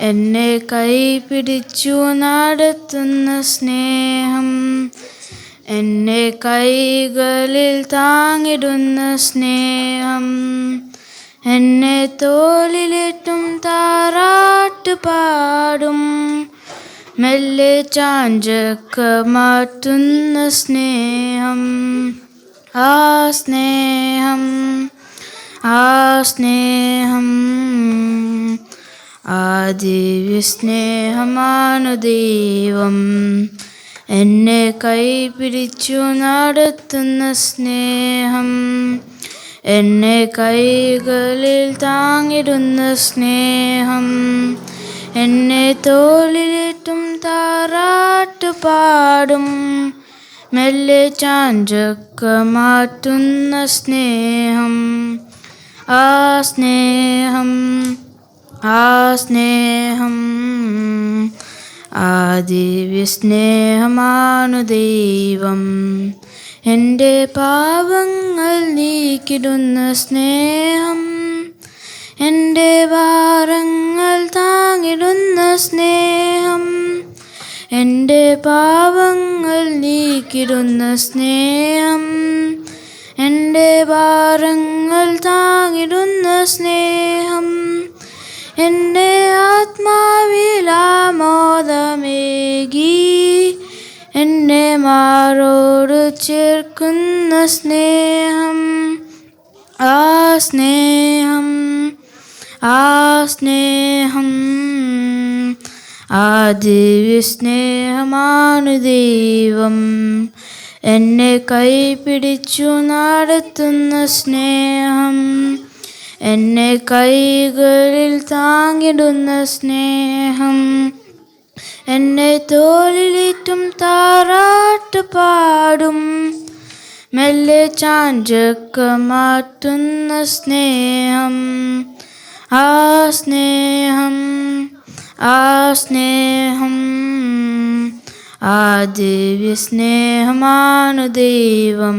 എന്നെ കൈപിടിച്ചു നടത്തുന്ന സ്നേഹം, എന്നെ കൈകളിൽ താങ്ങിടുന്ന സ്നേഹം, എന്നെ തോളിലേറ്റും താരാട്ട് പാടും മെല്ലെ ചാഞ്ചക്ക മാറ്റുന്ന സ്നേഹം, ആ സ്നേഹം, ആ സ്നേഹം, ആ ദിവ്യസ്നേഹമാണു ദൈവം. എന്നെ കൈപിടിച്ചു നടത്തുന്ന സ്നേഹം, എന്നെ കൈകളിൽ താങ്ങിടുന്ന സ്നേഹം, എന്നെ തോളിലേറ്റും താരാട്ട് പാടും മെല്ലെ ചാഞ്ചക്ക മാറ്റുന്ന സ്നേഹം, ആ സ്നേഹം, ആ സ്നേഹം, ആ ദിവ്യസ്നേഹമാണു ദൈവം. എൻ്റെ പാപങ്ങൾ നീക്കിടുന്ന സ്നേഹം, എൻ്റെ ഭാരങ്ങൾ താങ്ങിടുന്ന സ്നേഹം, എൻ്റെ പാപങ്ങൾ നീക്കിടുന്ന സ്നേഹം, എൻ്റെ ഭാരങ്ങൾ താങ്ങിടുന്ന സ്നേഹം, എൻ്റെ ആത്മാവിൽ ആമോദമേകി എന്നെ മാറോട് ചേർക്കുന്ന സ്നേഹം, ആ സ്നേഹം, ആ സ്നേഹം, ആ ദിവ്യസ്നേഹമാണു ദൈവം. എന്നെ കൈപിടിച്ചു നടത്തുന്ന സ്നേഹം, എന്നെ കൈകളിൽ താങ്ങിടുന്ന സ്നേഹം, എന്നെ തോളിലേറ്റും താരാട്ട് പാടും മെല്ലെ ചാഞ്ചക്ക മാറ്റുന്ന സ്നേഹം, ആ സ്നേഹം, ആ സ്നേഹം, ആ ദിവ്യസ്നേഹമാണു ദൈവം.